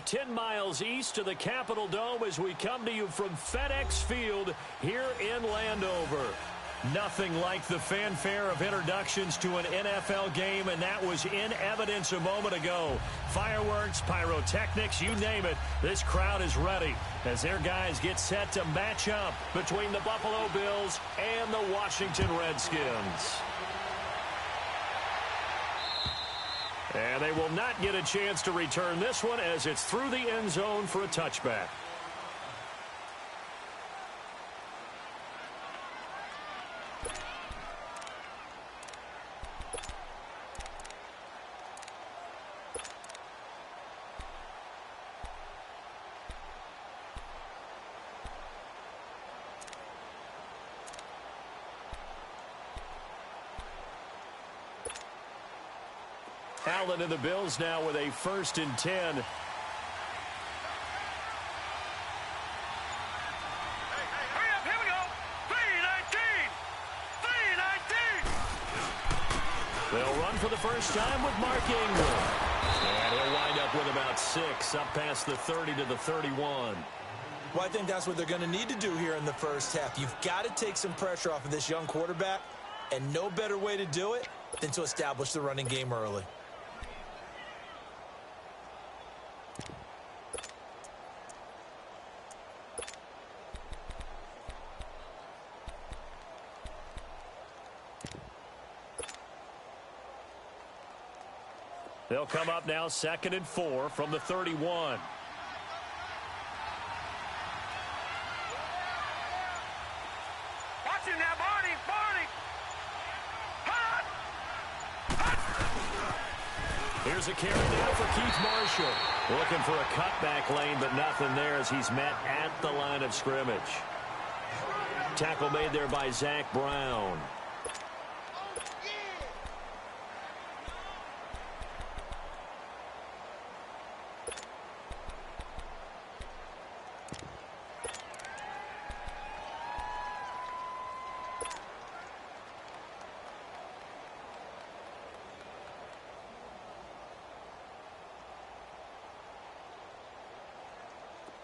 about 10 miles east of the Capitol Dome as we come to you from FedEx Field here in Landover. Nothing like the fanfare of introductions to an NFL game, and that was in evidence a moment ago. Fireworks, pyrotechnics, you name it, this crowd is ready as their guys get set to match up between the Buffalo Bills and the Washington Redskins. And they will not get a chance to return this one as it's through the end zone for a touchback. Allen and the Bills now with a 1st and 10. They'll run for the first time with Mark Ingram. And he'll wind up with about 6 up past the 30 to the 31. Well, I think that's what they're going to need to do here in the first half. You've got to take some pressure off of this young quarterback, and no better way to do it than to establish the running game early. They'll come up now 2nd and 4 from the 31. Watch him now, Barney! Hot! Here's a carry now for Keith Marshall. Looking for a cutback lane, but nothing there as he's met at the line of scrimmage. Tackle made there by Zach Brown.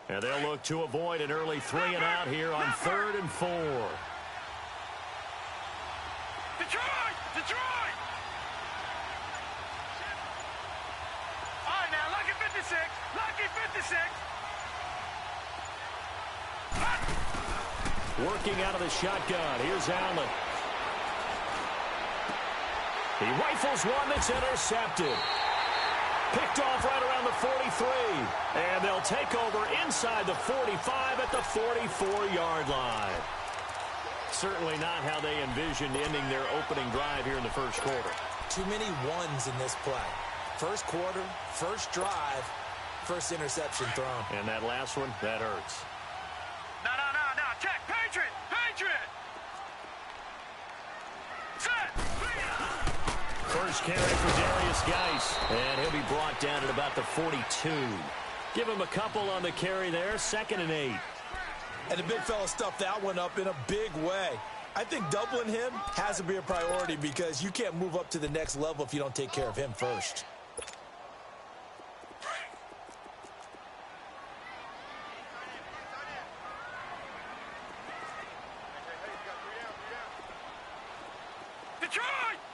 And they'll look to avoid an early 3 and out here on 3rd and 4. Detroit! All right, now, lucky 56. Working out of the shotgun. Here's Allen. He rifles one that's intercepted. Picked off right around the 43. And they'll take over inside the 45 at the 44-yard line. Certainly not how they envisioned ending their opening drive here in the first quarter. Too many ones in this play. First quarter, first drive, first interception thrown. And that last one, that hurts. No. Check. Patriot. Set. First carry for Darius Geis. And he'll be brought down at about the 42. Give him a couple on the carry there. 2nd and 8. And the big fella stuffed that one up in a big way. I think doubling him has to be a priority because you can't move up to the next level if you don't take care of him first.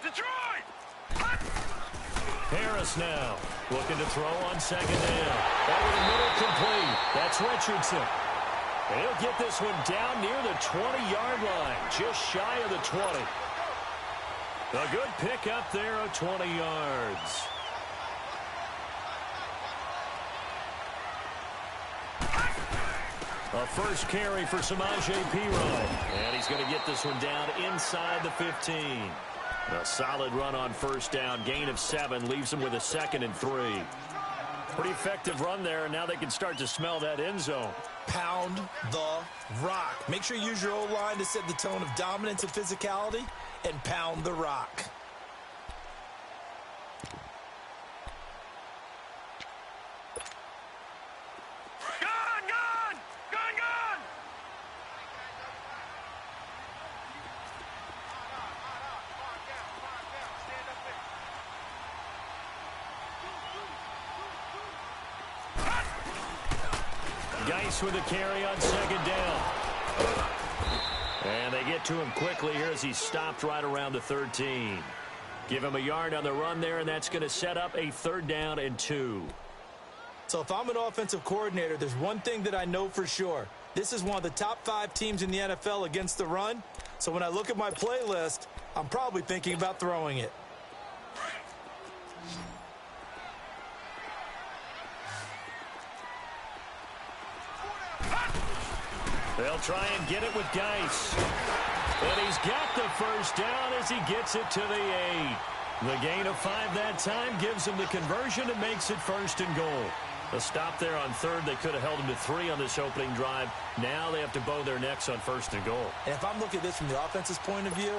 Detroit! Harris now looking to throw on 2nd down. Over the middle, complete. That's Richardson. And he'll get this one down near the 20-yard line, just shy of the 20. A good pick up there of 20 yards. A first carry for Samaje Perine. And he's going to get this one down inside the 15. A solid run on first down. Gain of 7 leaves him with a 2nd and 3. Pretty effective run there, and now they can start to smell that end zone. Pound the rock. Make sure you use your O-line to set the tone of dominance and physicality, and pound the rock. Geis with the carry on second down. And they get to him quickly here as he stopped right around the 13. Give him a yard on the run there, and that's going to set up a 3rd down and 2. So if I'm an offensive coordinator, there's one thing that I know for sure. This is one of the top 5 teams in the NFL against the run. So when I look at my playlist, I'm probably thinking about throwing it. They'll try and get it with Geis. And he's got the 1st down as he gets it to the 8. The gain of 5 that time gives him the conversion and makes it 1st and goal. A stop there on 3rd. They could have held him to 3 on this opening drive. Now they have to bow their necks on 1st and goal. And if I'm looking at this from the offense's point of view,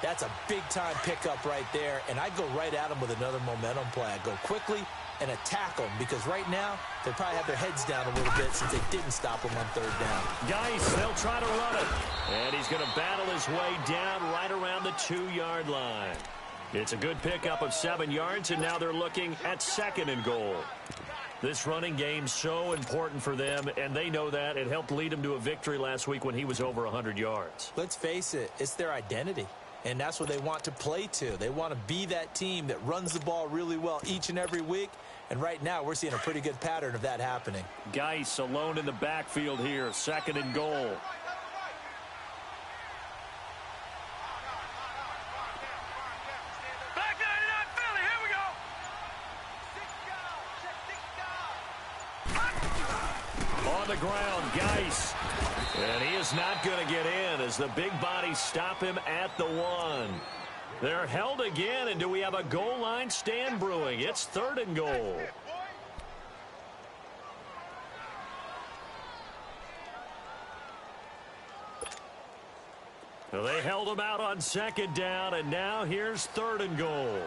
that's a big-time pickup right there. And I go right at them with another momentum play. I go quickly and attack them because right now they probably have their heads down a little bit since they didn't stop them on 3rd down. Geis, they'll try to run it. And he's going to battle his way down right around the 2-yard line. It's a good pickup of 7 yards, and now they're looking at 2nd and goal. This running game so important for them, and they know that. It helped lead them to a victory last week when he was over 100 yards. Let's face it, it's their identity, and that's what they want to play to. They want to be that team that runs the ball really well each and every week, and right now we're seeing a pretty good pattern of that happening. Geis alone in the backfield here, 2nd and goal. On the ground, Geis. And he is not going to get in as the big bodies stop him at the 1. They're held again, and do we have a goal line stand brewing? It's 3rd and goal. Well, they held him out on 2nd down, and now here's 3rd and goal.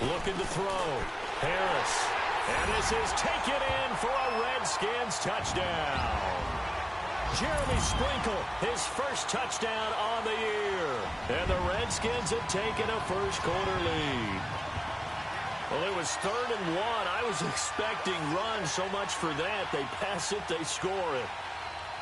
Looking to throw. Harris. And this is taken in for a Redskins touchdown. Jeremy Sprinkle, his 1st touchdown on the year. And the Redskins have taken a 1st quarter lead. Well, it was 3rd and 1. I was expecting runs, so much for that. They pass it, they score it.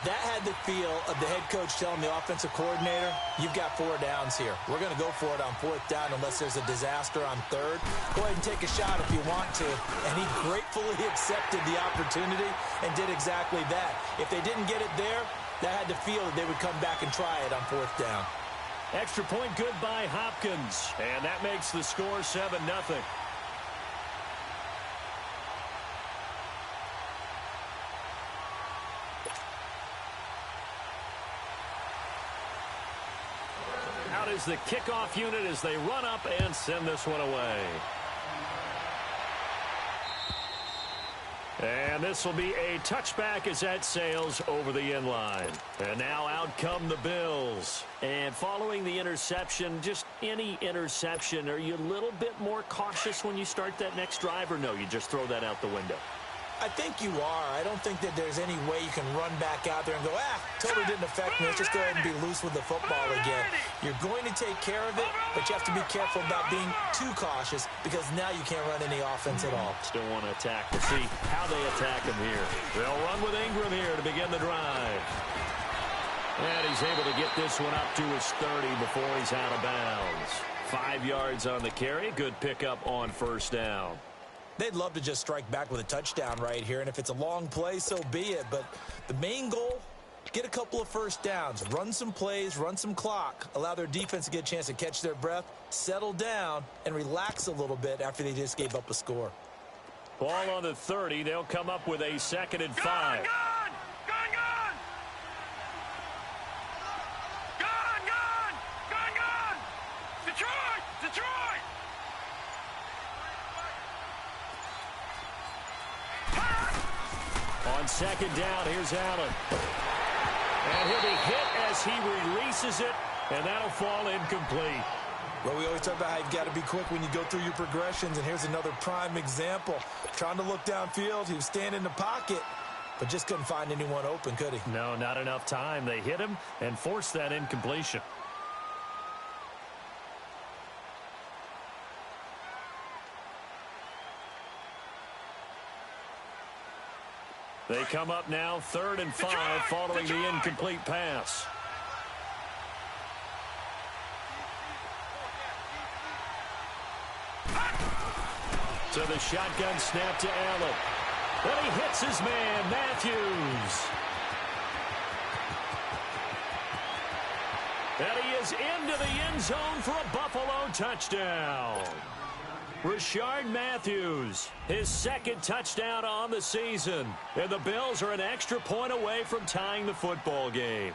That had the feel of the head coach telling the offensive coordinator, you've got 4 downs here. We're going to go for it on 4th down unless there's a disaster on 3rd. Go ahead and take a shot if you want to. And he gratefully accepted the opportunity and did exactly that. If they didn't get it there, that had the feel that they would come back and try it on 4th down. Extra point good by Hopkins. And that makes the score 7-0. Out is the kickoff unit as they run up and send this one away. And this will be a touchback as that sails over the end line. And now out come the Bills. And following the interception, just any interception, are you a little bit more cautious when you start that next drive, or no, you just throw that out the window? I think you are. I don't think that there's any way you can run back out there and go, totally didn't affect me. Let's just go ahead and be loose with the football again. You're going to take care of it, but you have to be careful about being too cautious because now you can't run any offense at all. Still want to attack. We'll see how they attack him here. They'll run with Ingram here to begin the drive. And he's able to get this one up to his 30 before he's out of bounds. 5 yards on the carry. Good pickup on 1st down. They'd love to just strike back with a touchdown right here, and if it's a long play, so be it. But the main goal, get a couple of 1st downs, run some plays, run some clock, allow their defense to get a chance to catch their breath, settle down, and relax a little bit after they just gave up a score. Ball on the 30. They'll come up with a 2nd and 5. Detroit! On 2nd down, here's Allen. And he'll be hit as he releases it, and that'll fall incomplete. Well, we always talk about how you've got to be quick when you go through your progressions, and here's another prime example. Trying to look downfield, he was standing in the pocket, but just couldn't find anyone open, could he? No, not enough time. They hit him and forced that incompletion. They come up now 3rd and 5 following the incomplete pass. So the shotgun snap to Allen. Then he hits his man, Matthews. And he is into the end zone for a Buffalo touchdown. Rashard Matthews, his 2nd touchdown on the season. And the Bills are an extra point away from tying the football game.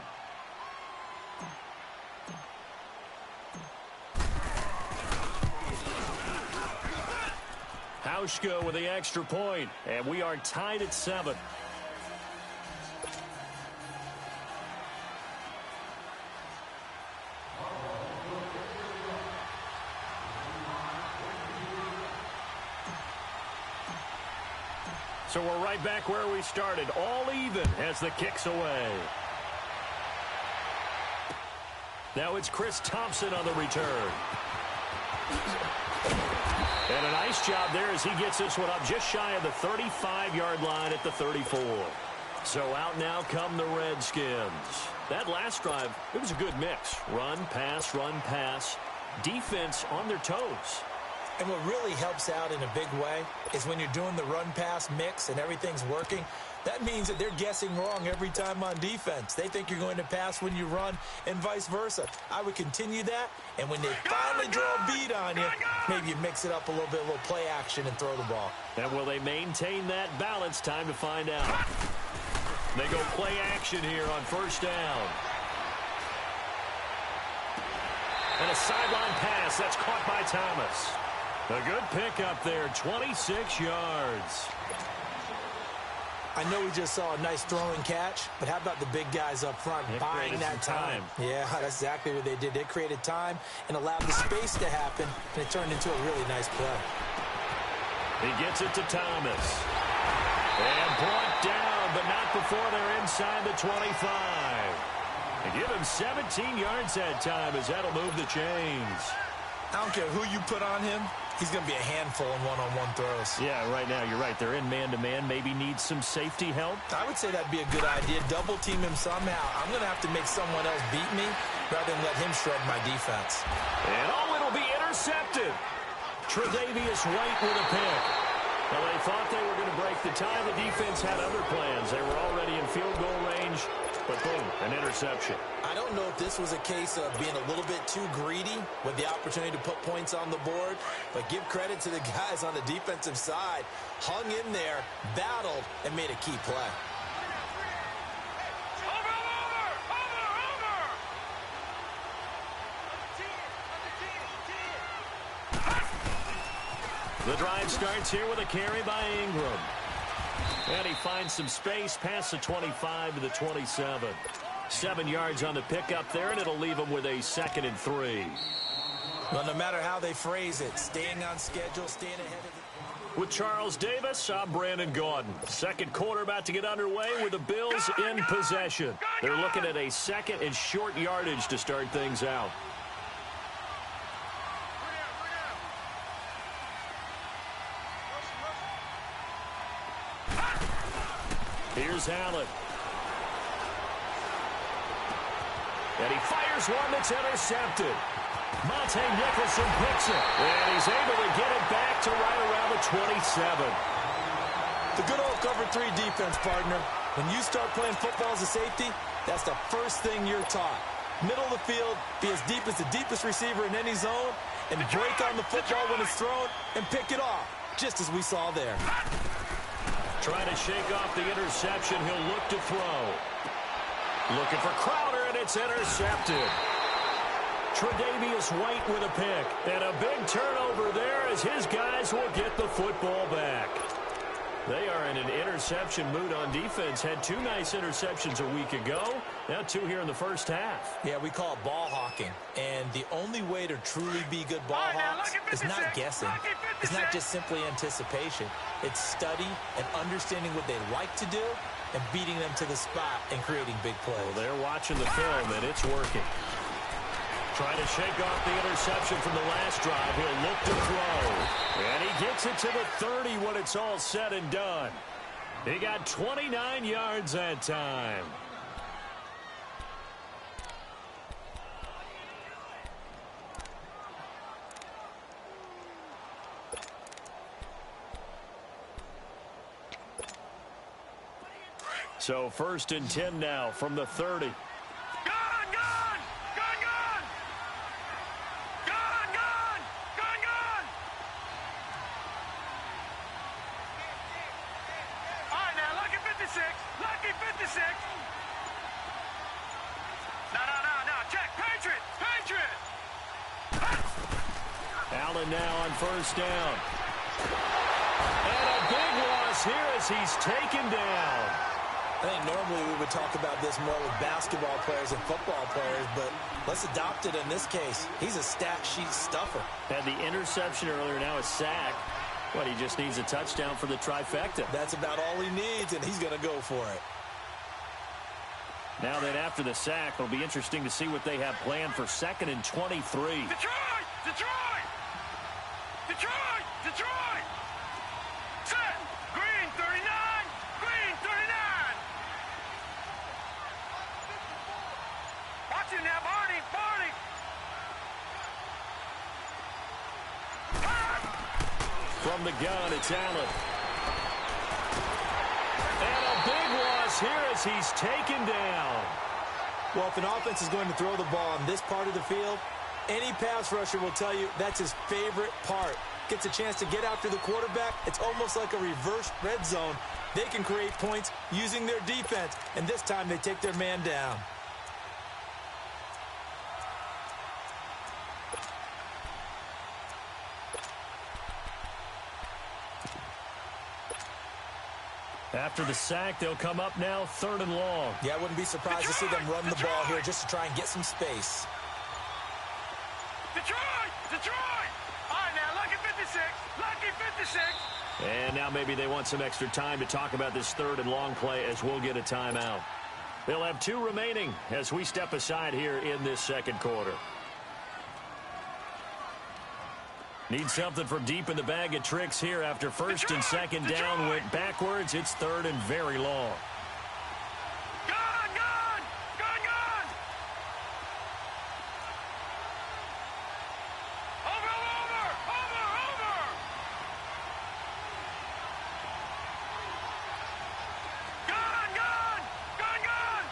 Hauschka with the extra point, and we are tied at 7. So we're right back where we started, all even as the kick's away. Now it's Chris Thompson on the return. And a nice job there as he gets this one up just shy of the 35-yard line at the 34. So out now come the Redskins. That last drive, it was a good mix. Run, pass, defense on their toes. And what really helps out in a big way is when you're doing the run-pass mix and everything's working, that means that they're guessing wrong every time on defense. They think you're going to pass when you run and vice versa. I would continue that, and when they finally draw a beat on you, maybe you mix it up a little bit, a little play action and throw the ball. And will they maintain that balance? Time to find out. They go play action here on 1st down. And a sideline pass that's caught by Thomas. A good pickup there, 26 yards. I know we just saw a nice throwing catch, but how about the big guys up front buying that time? Yeah, that's exactly what they did. They created time and allowed the space to happen, and it turned into a really nice play. He gets it to Thomas. And brought down, but not before they're inside the 25. They give him 17 yards that time as that'll move the chains. I don't care who you put on him. He's going to be a handful in one-on-one throws. Yeah, right now, you're right. They're in man-to-man. Maybe needs some safety help. I would say that'd be a good idea. Double team him somehow. I'm going to have to make someone else beat me rather than let him shred my defense. And it'll be intercepted. Tre'Davious White with a pick. Well, they thought they were going to break the tie. The defense had other plans. They were already in field goal range, but boom, an interception. I don't know if this was a case of being a little bit too greedy with the opportunity to put points on the board, but give credit to the guys on the defensive side. Hung in there, battled, and made a key play. The drive starts here with a carry by Ingram. And he finds some space past the 25 to the 27. 7 yards on the pickup there, and it'll leave him with a 2nd and 3. Well, no matter how they phrase it, staying on schedule, staying ahead of it. With Charles Davis, I'm Brandon Gaudin. 2nd quarter about to get underway with the Bills in possession. They're looking at a 2nd and short yardage to start things out. Here's Allen. And he fires one that's intercepted. Monte Nicholson picks it. And he's able to get it back to right around the 27. The good old cover 3 defense, partner. When you start playing football as a safety, that's the first thing you're taught. Middle of the field, be as deep as the deepest receiver in any zone, and break on the football when it's thrown and pick it off, just as we saw there. Trying to shake off the interception. He'll look to throw. Looking for Crowder, and it's intercepted. Tre'Davious White with a pick. And a big turnover there as his guys will get the football back. They are in an interception mood on defense. Had 2 nice interceptions a week ago. Now 2 here in the first half. Yeah, we call it ball hawking. And the only way to truly be good ball hawks is not guessing. It's not just simply anticipation. It's study and understanding what they like to do and beating them to the spot and creating big plays. Well, they're watching the film, and it's working. Trying to shake off the interception from the last drive. He'll look to throw. And he gets it to the 30 when it's all said and done. He got 29 yards that time. So 1st and 10 now from the 30. Gun! Gun! Gun! Gun! Gun! Gun! Gun! Gun! All right, now, lucky 56. Lucky 56. No. Check. Patriot. Patriot. Allen now on 1st down. And a big loss here as he's taken down. I think normally we would talk about this more with basketball players and football players, but let's adopt it in this case. He's a stat sheet stuffer. Had the interception earlier, now a sack. But he just needs a touchdown for the trifecta. That's about all he needs, and he's going to go for it. Now then, after the sack, it'll be interesting to see what they have planned for 2nd and 23. Detroit! Detroit! Detroit! Detroit! Set! Green 39! Green 39! Watch him now, Barney! Barney! From the gun, it's Allen. And a big loss here as he's taken down. Well, if an offense is going to throw the ball on this part of the field, any pass rusher will tell you that's his favorite part. Gets a chance to get after the quarterback. It's almost like a reverse red zone. They can create points using their defense, and this time they take their man down. After the sack, they'll come up now 3rd and long. Yeah, I wouldn't be surprised to see them run the ball here just to try and get some space. Detroit! Detroit! All right, now, lucky 56. Lucky 56. And now maybe they want some extra time to talk about this 3rd and long play as we'll get a timeout. They'll have 2 remaining as we step aside here in this 2nd quarter. Need something from deep in the bag of tricks here after 1st and 2nd down went backwards. It's 3rd and very long. Gun! Gun! Gun! Gun! Over! Over! Over! Over! Gun! Gun! Gun! Gun!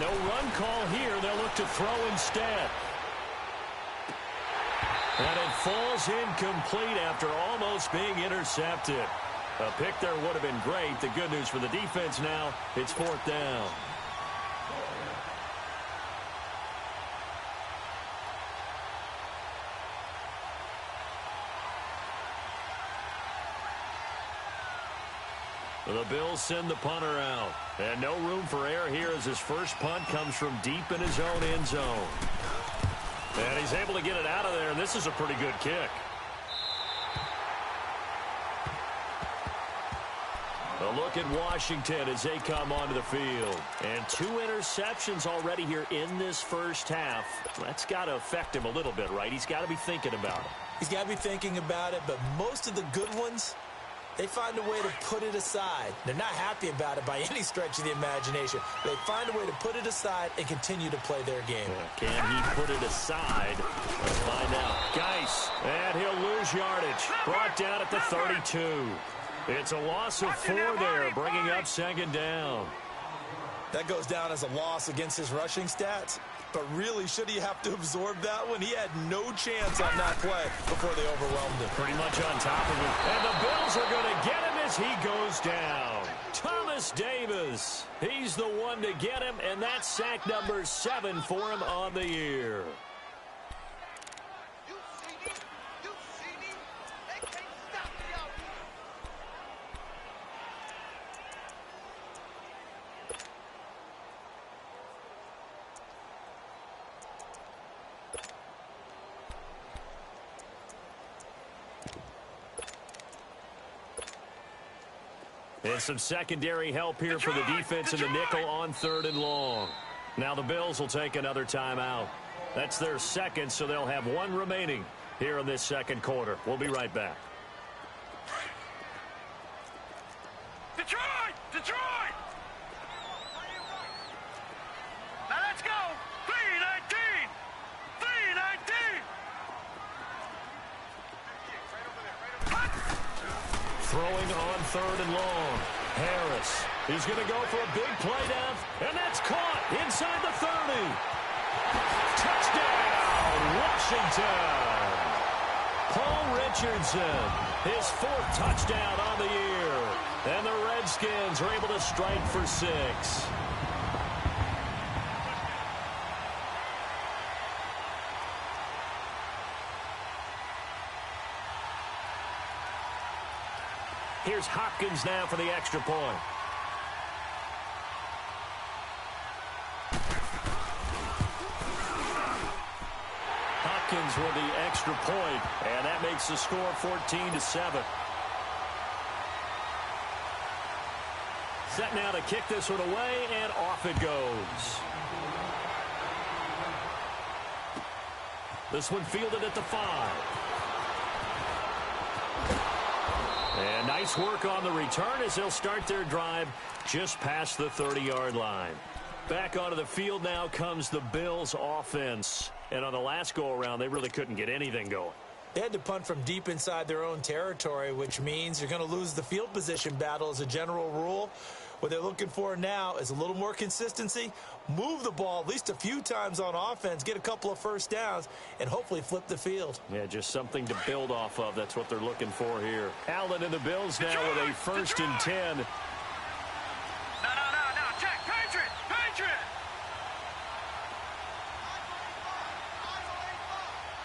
No run call here. They'll look to throw instead. And it falls incomplete after almost being intercepted. A pick there would have been great. The good news for the defense now, it's 4th down. The Bills send the punter out. And no room for error here as his first punt comes from deep in his own end zone. And he's able to get it out of there, and this is a pretty good kick. A look at Washington as they come onto the field. And 2 interceptions already here in this first half. That's got to affect him a little bit, right? He's got to be thinking about it. He's got to be thinking about it, but most of the good ones, they find a way to put it aside. They're not happy about it by any stretch of the imagination. They find a way to put it aside and continue to play their game. Can he put it aside? Let's find out. Geis, and he'll lose yardage. Brought down at the 32. It's a loss of 4 there, bringing up 2nd down. That goes down as a loss against his rushing stats. But really, should he have to absorb that one? He had no chance on that play before they overwhelmed him. Pretty much on top of him. And the Bills are going to get him as he goes down. Thomas Davis. He's the one to get him, and that's sack number 7 for him on the year. And some secondary help here for the defense in the nickel on 3rd and long. Now the Bills will take another timeout. That's their second, so they'll have one remaining here in this second quarter. We'll be right back. Detroit! Detroit! Now let's go! 3-19! 3-19! Throwing on third and long. Harris. He's going to go for a big play down, and that's caught inside the 30. Touchdown, Washington. Paul Richardson, his fourth touchdown on the year. And the Redskins are able to strike for 6. Here's Hopkins now for the extra point. Hopkins with the extra point, and that makes the score 14-7. Set now to kick this one away, and off it goes. This one fielded at the 5. And nice work on the return as they'll start their drive just past the 30-yard line. Back onto the field now comes the Bills offense. And on the last go-around, they really couldn't get anything going. They had to punt from deep inside their own territory, which means you're going to lose the field position battle as a general rule. What they're looking for now is a little more consistency, move the ball at least a few times on offense, get a couple of first downs, and hopefully flip the field. Yeah, just something to build off of. That's what they're looking for here. Allen and the Bills now with a 1st and 10. No, check. Patriot!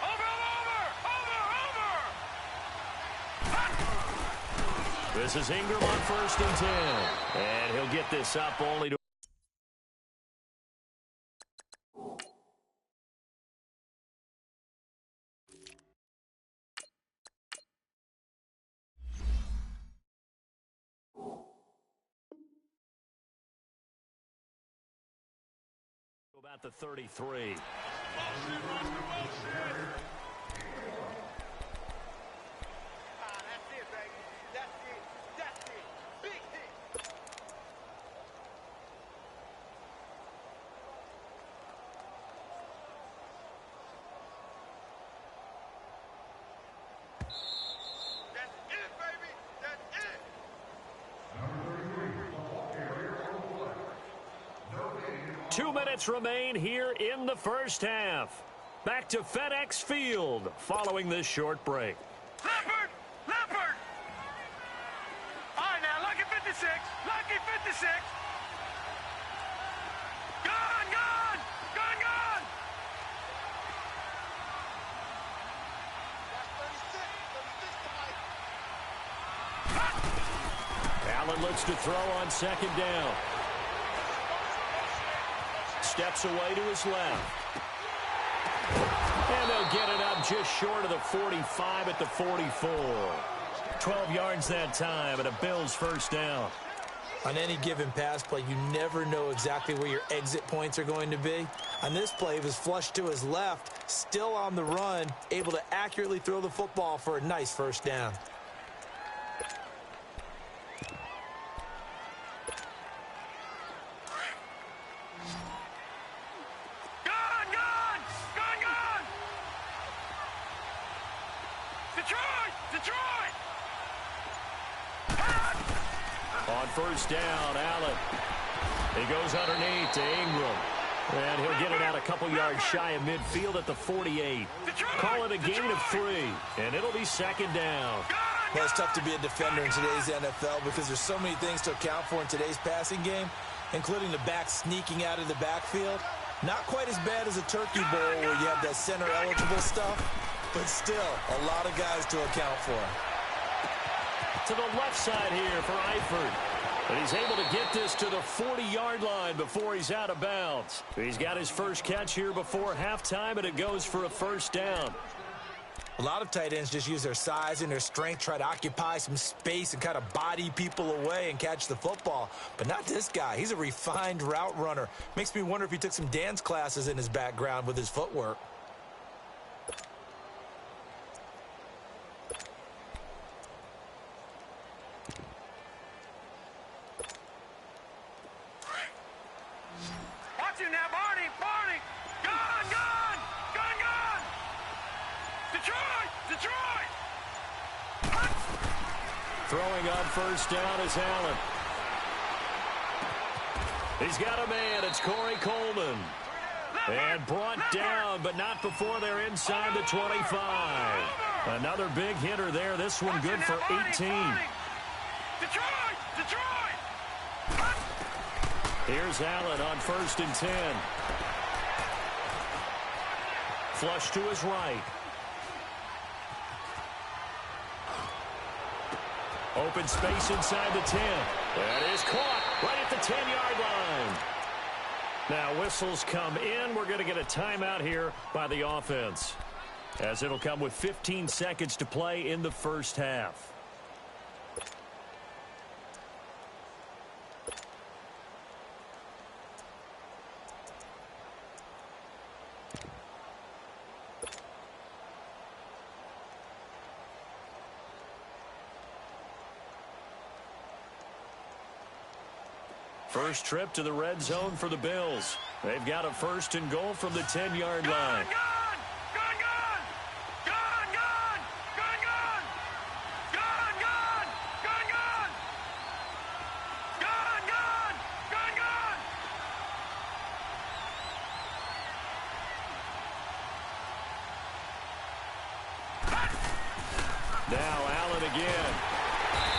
Over! This is Ingram on 1st and 10. And he'll get this up only to... about the 33. Two minutes remain here in the first half. Back to FedEx Field following this short break. Leopard! All right, now, lucky 56. Lucky 56. Gone! Allen looks to throw on 2nd down. Steps away to his left. And they'll get it up just short of the 45 at the 44. 12 yards that time and a Bills 1st down. On any given pass play, you never know exactly where your exit points are going to be. On this play, he was flushed to his left, still on the run, able to accurately throw the football for a nice 1st down. Detroit! On 1st down, Allen. He goes underneath to Ingram. And he'll get it out a couple yards shy of midfield at the 48. Call it a gain of 3, and it'll be 2nd down. Well, it's tough to be a defender in today's NFL because there's so many things to account for in today's passing game, including the back sneaking out of the backfield. Not quite as bad as a turkey bowl where you have that center-eligible stuff, but still a lot of guys to account for. To the left side here for Eifert. But he's able to get this to the 40-yard line before he's out of bounds. He's got his first catch here before halftime, and it goes for a 1st down. A lot of tight ends just use their size and their strength, try to occupy some space and kind of body people away and catch the football. But not this guy. He's a refined route runner. Makes me wonder if he took some dance classes in his background with his footwork. Watch him now, Barney. Barney. Gone, gone. Gone, gone. Detroit. Detroit. Throwing on first down is Allen. He's got a man. It's Corey Coleman. And brought down, but not before they're inside the 25. Another big hitter there. This one good for 18. Detroit. Detroit. Here's Allen on 1st and 10. Flush to his right. Open space inside the 10. That is caught right at the 10-yard line. Now whistles come in. We're going to get a timeout here by the offense, as it'll come with 15 seconds to play in the first half. First trip to the red zone for the Bills. They've got a 1st and goal from the 10-yard line. Now Allen again.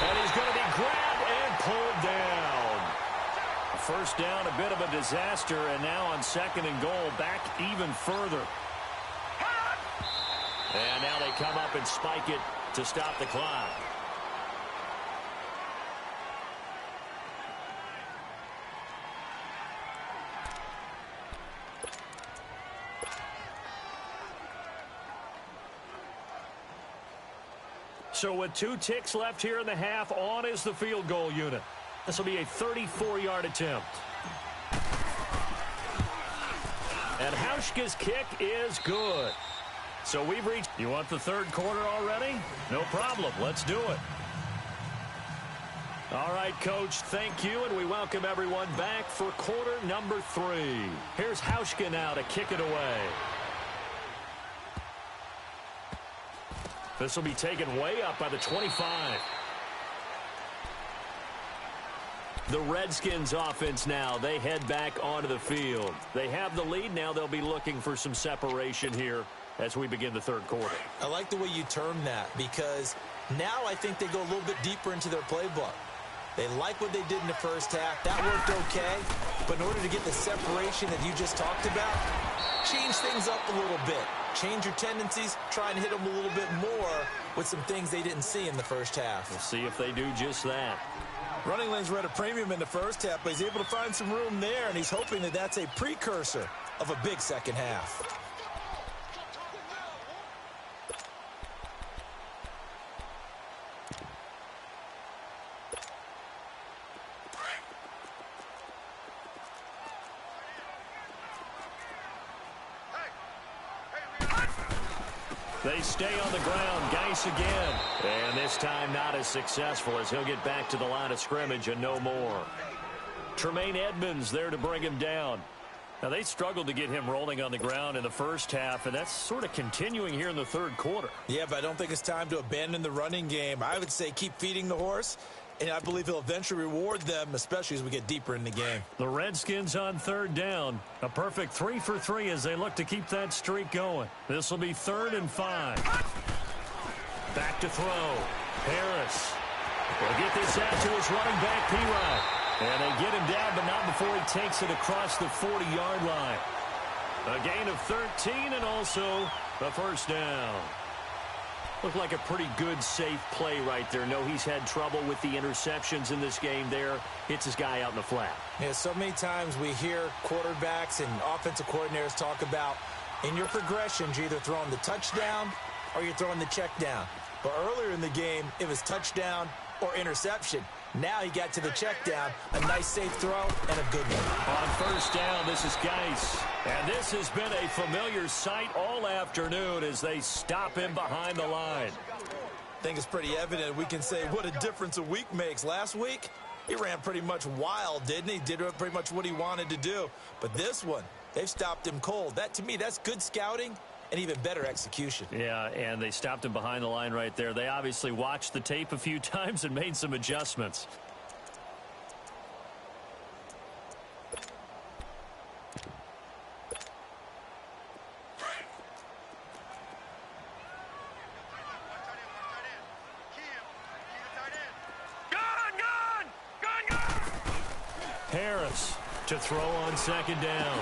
And he's going to be grabbed and pulled down. First down, a bit of a disaster, and now on 2nd and goal, back even further. And now they come up and spike it to stop the clock. So with 2 ticks left here in the half, on is the field goal unit. This will be a 34-yard attempt. And Hauschka's kick is good. So we've reached... You want the 3rd quarter already? No problem. Let's do it. All right, Coach, thank you, and we welcome everyone back for quarter number 3. Here's Hauschka now to kick it away. This will be taken way up by the 25. The Redskins offense now, they head back onto the field. They have the lead. Now they'll be looking for some separation here as we begin the 3rd quarter. I like the way you term that, because now I think they go a little bit deeper into their playbook. They like what they did in the first half. That worked okay. But in order to get the separation that you just talked about, change things up a little bit. Change your tendencies. Try and hit them a little bit more with some things they didn't see in the first half. We'll see if they do just that. Running lanes were at a premium in the first half, but he's able to find some room there, and he's hoping that that's a precursor of a big second half. They stay on the ground. Geis again. And this time not as successful, as he'll get back to the line of scrimmage and no more. Tremaine Edmonds there to bring him down. Now, they struggled to get him rolling on the ground in the first half, and that's sort of continuing here in the 3rd quarter. Yeah, but I don't think it's time to abandon the running game. I would say keep feeding the horse, and I believe he'll eventually reward them, especially as we get deeper in the game. The Redskins on 3rd down. A perfect 3 for 3 as they look to keep that streak going. This will be 3rd and 5. Back to throw. Harris will get this out to his running back, P-Rod. And they get him down, but not before he takes it across the 40-yard line. A gain of 13 and also a first down. Looked like a pretty good, safe play right there. No, he's had trouble with the interceptions in this game there. Hits his guy out in the flat. Yeah, so many times we hear quarterbacks and offensive coordinators talk about in your progressions, you're either throwing the touchdown or you're throwing the check down. But earlier in the game, it was touchdown or interception. Now he got to the check down, a nice safe throw, and a good one. On first down, this is Geis. And this has been a familiar sight all afternoon as they stop him behind the line. I think it's pretty evident we can say what a difference a week makes. Last week, he ran pretty much wild, didn't he? Did pretty much what he wanted to do. But this one, they've stopped him cold. That, to me, that's good scouting and even better execution. Yeah, and they stopped him behind the line right there. They obviously watched the tape a few times and made some adjustments. Harris to throw on second down.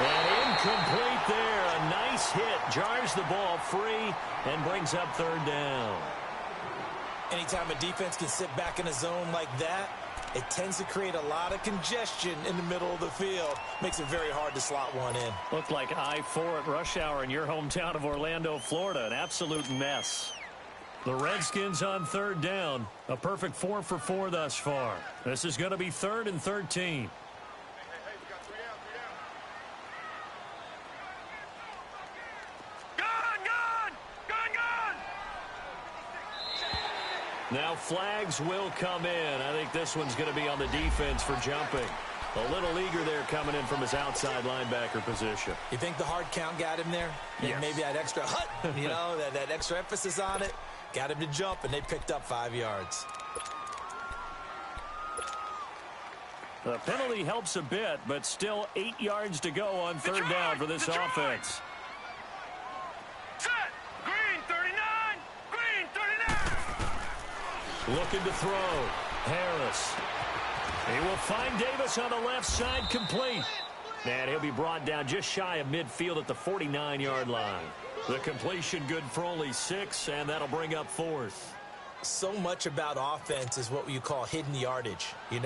And incomplete there. A nice hit. Jars the ball free and brings up third down. Anytime a defense can sit back in a zone like that, it tends to create a lot of congestion in the middle of the field. Makes it very hard to slot one in. Looked like I-4 at rush hour in your hometown of Orlando, Florida. An absolute mess. The Redskins on third down. A perfect 4 for 4 thus far. This is going to be 3rd and 13. Now flags will come in. I think this one's going to be on the defense for jumping. A little eager there coming in from his outside linebacker position. You think the hard count got him there? Yes. Maybe that extra hut, that extra emphasis on it. Got him to jump, and they picked up 5 yards. The penalty helps a bit, but still 8 yards to go on third down for this offense. Set. Green 39. Green 39. Looking to throw. Harris. He will find Davis on the left side, complete. And he'll be brought down just shy of midfield at the 49-yard line. The completion good for only 6, and that'll bring up 4th. So much about offense is what you call hidden yardage. You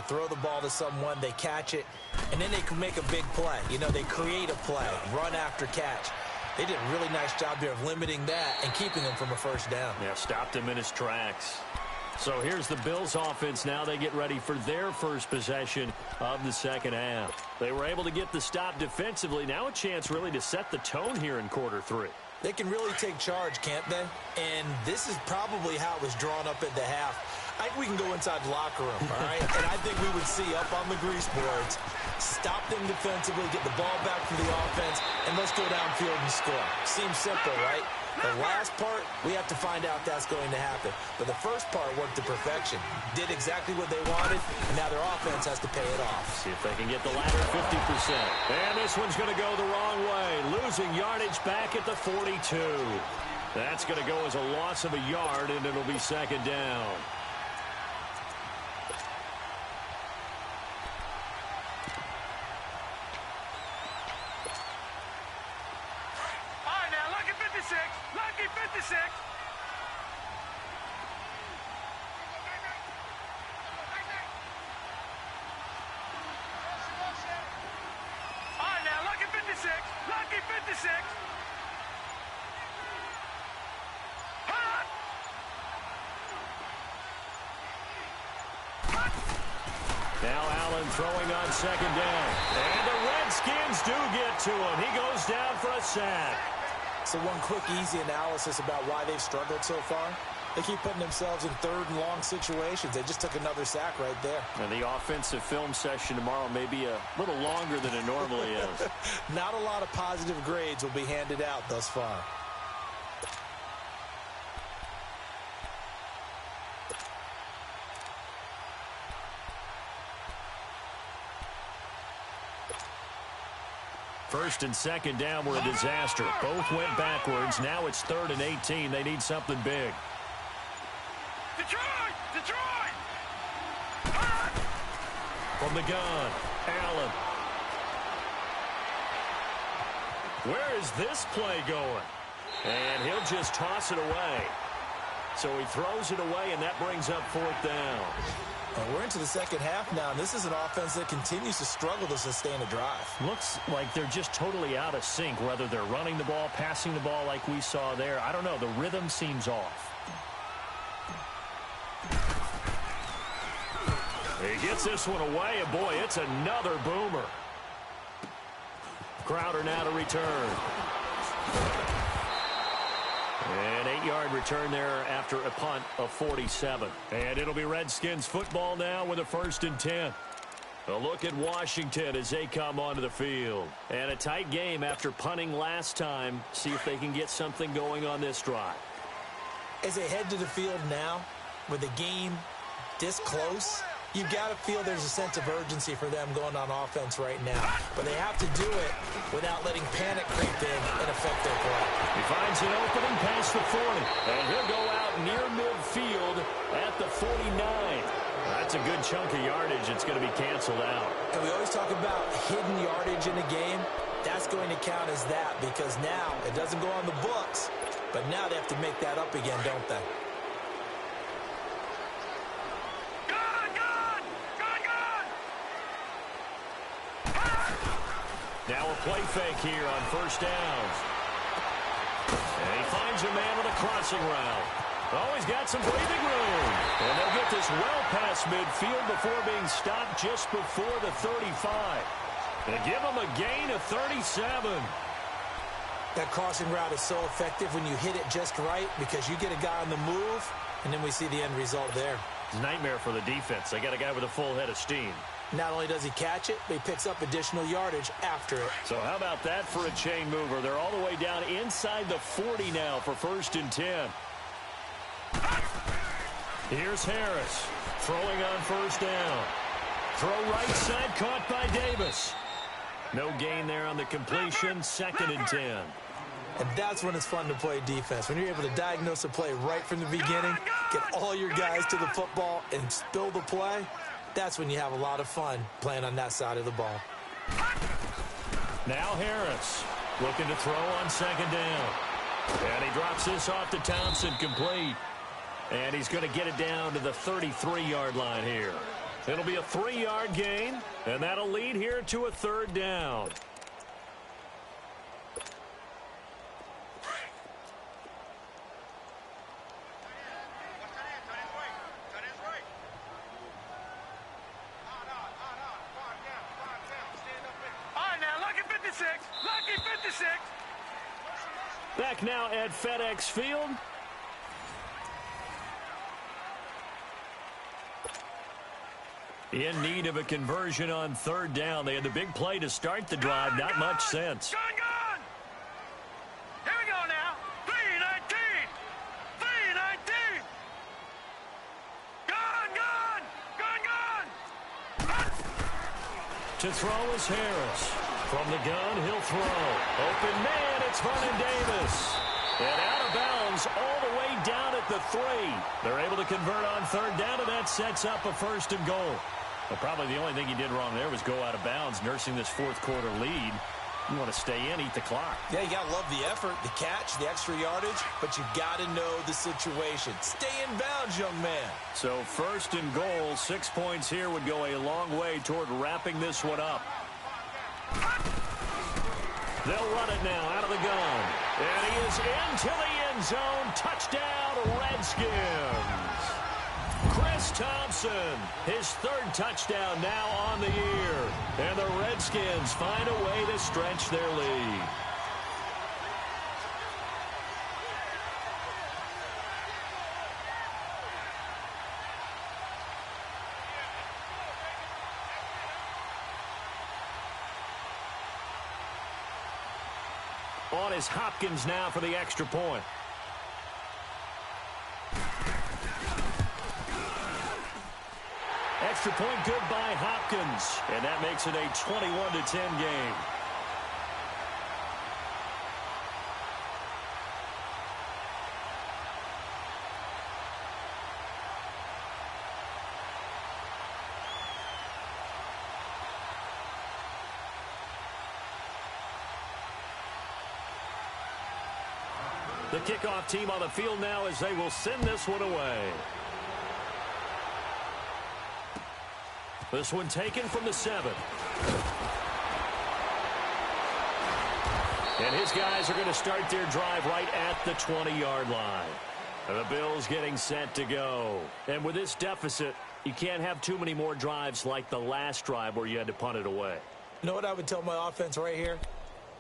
throw the ball to someone, they catch it, and then they can make a big play. They create a play, run after catch. They did a really nice job here of limiting that and keeping him from a first down. Yeah, stopped him in his tracks. So here's the Bills offense now. They get ready for their first possession of the second half. They were able to get the stop defensively. Now a chance really to set the tone here in quarter 3. They can really take charge, can't they? And this is probably how it was drawn up at the half. I think we can go inside the locker room, all right? And I think we would see up on the grease boards, stop them defensively, get the ball back for the offense, and let's go downfield and score. Seems simple, right? The last part, we have to find out that's going to happen. But the first part worked to perfection. Did exactly what they wanted, and now their offense has to pay it off. See if they can get the latter 50%. And this one's going to go the wrong way. Losing yardage back at the 42. That's going to go as a loss of a yard, and it'll be second down. Lucky 56. All right, now, lucky 56. Lucky 56. Now Allen throwing on second down. And the Redskins do get to him. He goes down for a sack. So one quick, easy analysis about why they've struggled so far. They keep putting themselves in third and long situations. They just took another sack right there. And the offensive film session tomorrow may be a little longer than it normally is. Not a lot of positive grades will be handed out thus far. First and second down were a disaster. Both went backwards. Now it's 3rd and 18. They need something big. Detroit! Detroit! From the gun, Allen. Where is this play going? And he'll just toss it away. So he throws it away, and that brings up 4th down. And we're into the second half now, and this is an offense that continues to struggle to sustain a drive. Looks like they're just totally out of sync, whether they're running the ball, passing the ball like we saw there. I don't know. The rhythm seems off. He gets this one away, and boy, it's another boomer. Crowder now to return. An 8-yard return there after a punt of 47. And it'll be Redskins football now with a 1st and 10. A look at Washington as they come onto the field. And a tight game after punting last time. See if they can get something going on this drive. As they head to the field now, with the game this close, you've got to feel there's a sense of urgency for them going on offense right now. But they have to do it without letting panic creep in and affect their play. He finds an opening past the 40. And he'll go out near midfield at the 49. That's a good chunk of yardage. It's going to be canceled out. And we always talk about hidden yardage in a game. That's going to count as that because now it doesn't go on the books. But now they have to make that up again, don't they? Now a play fake here on 1st down. And he finds a man with a crossing route. Oh, he's got some breathing room. And they'll get this well past midfield before being stopped just before the 35. And give him a gain of 37. That crossing route is so effective when you hit it just right because you get a guy on the move, and then we see the end result there. It's a nightmare for the defense. They got a guy with a full head of steam. Not only does he catch it, but he picks up additional yardage after it. So how about that for a chain mover? They're all the way down inside the 40 now for 1st and 10. Here's Harris throwing on 1st down. Throw right side caught by Davis. No gain there on the completion. 2nd and 10. And that's when it's fun to play defense. When you're able to diagnose a play right from the beginning, get all your guys to the football, and spill the play, that's when you have a lot of fun playing on that side of the ball. Now Harris looking to throw on 2nd down. And he drops this off to Thompson, complete. And he's going to get it down to the 33-yard line here. It'll be a 3-yard gain, and that'll lead here to a 3rd down. Back now at FedEx Field. In need of a conversion on 3rd down. They had the big play to start the drive. Not much sense. Gone! Here we go now. 3-19. 3-19. Gone! To throw is Harris. From the gun, he'll throw. Open man, it's Vernon Davis. And out of bounds all the way down at the 3. They're able to convert on 3rd down, and that sets up a 1st and goal. But probably the only thing he did wrong there was go out of bounds, nursing this 4th quarter lead. You want to stay in, eat the clock. Yeah, you got to love the effort, the catch, the extra yardage, but you got to know the situation. Stay in bounds, young man. So 1st and goal, 6 points here would go a long way toward wrapping this one up. They'll run it now out of the gun. And he is into the end zone. Touchdown, Redskins. Chris Thompson, his 3rd touchdown now on the year. And the Redskins find a way to stretch their lead. On is Hopkins now for the extra point. Extra point good by Hopkins. And that makes it a 21-10 game. The kickoff team on the field now as they will send this one away. This one taken from the 7. And his guys are going to start their drive right at the 20-yard line. The Bills getting set to go. And with this deficit, you can't have too many more drives like the last drive where you had to punt it away. You know what I would tell my offense right here?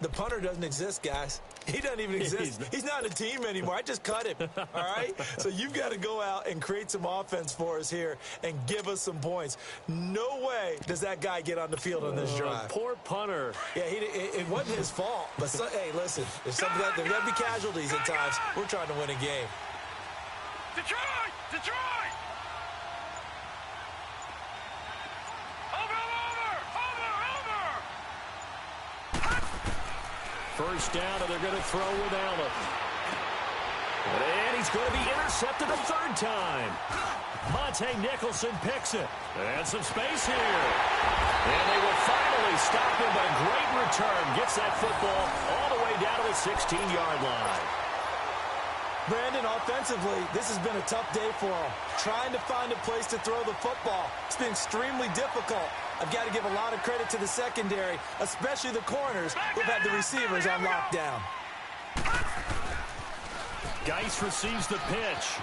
The punter doesn't exist, guys. He doesn't even exist. He's not a team anymore. I just cut him, all right? So you've got to go out and create some offense for us here and give us some points. No way does that guy get on the field on this drive. Poor punter. Yeah, it wasn't his fault. But, hey, listen, there's got to be casualties at times. We're trying to win a game. Detroit! Detroit! Over! First down, and they're going to throw without him. And he's going to be intercepted a third time. Monte Nicholson picks it. And some space here. And they will finally stop him, but a great return. Gets that football all the way down to the 16-yard line. Brandon, offensively, this has been a tough day for him. Trying to find a place to throw the football. It's been extremely difficult. I've got to give a lot of credit to the secondary, especially the corners who've had the receivers on lockdown. Geis receives the pitch.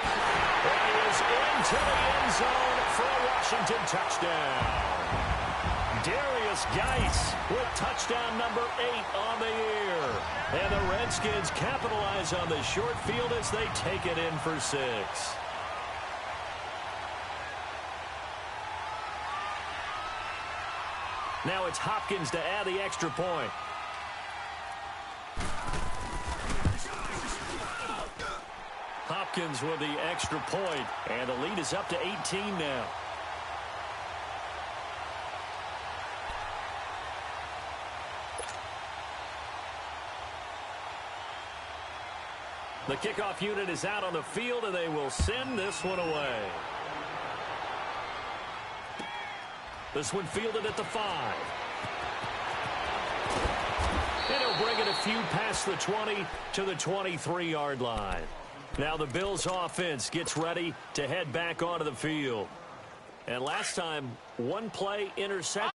And he is into the end zone for a Washington touchdown. Darius Geis with touchdown number 8 on the year. And the Redskins capitalize on the short field as they take it in for 6. Now it's Hopkins to add the extra point. Hopkins with the extra point, and the lead is up to 18 now. The kickoff unit is out on the field, and they will send this one away. This one fielded at the 5. And he'll bring it a few past the 20 to the 23-yard line. Now the Bills offense gets ready to head back onto the field. And last time, one play interception.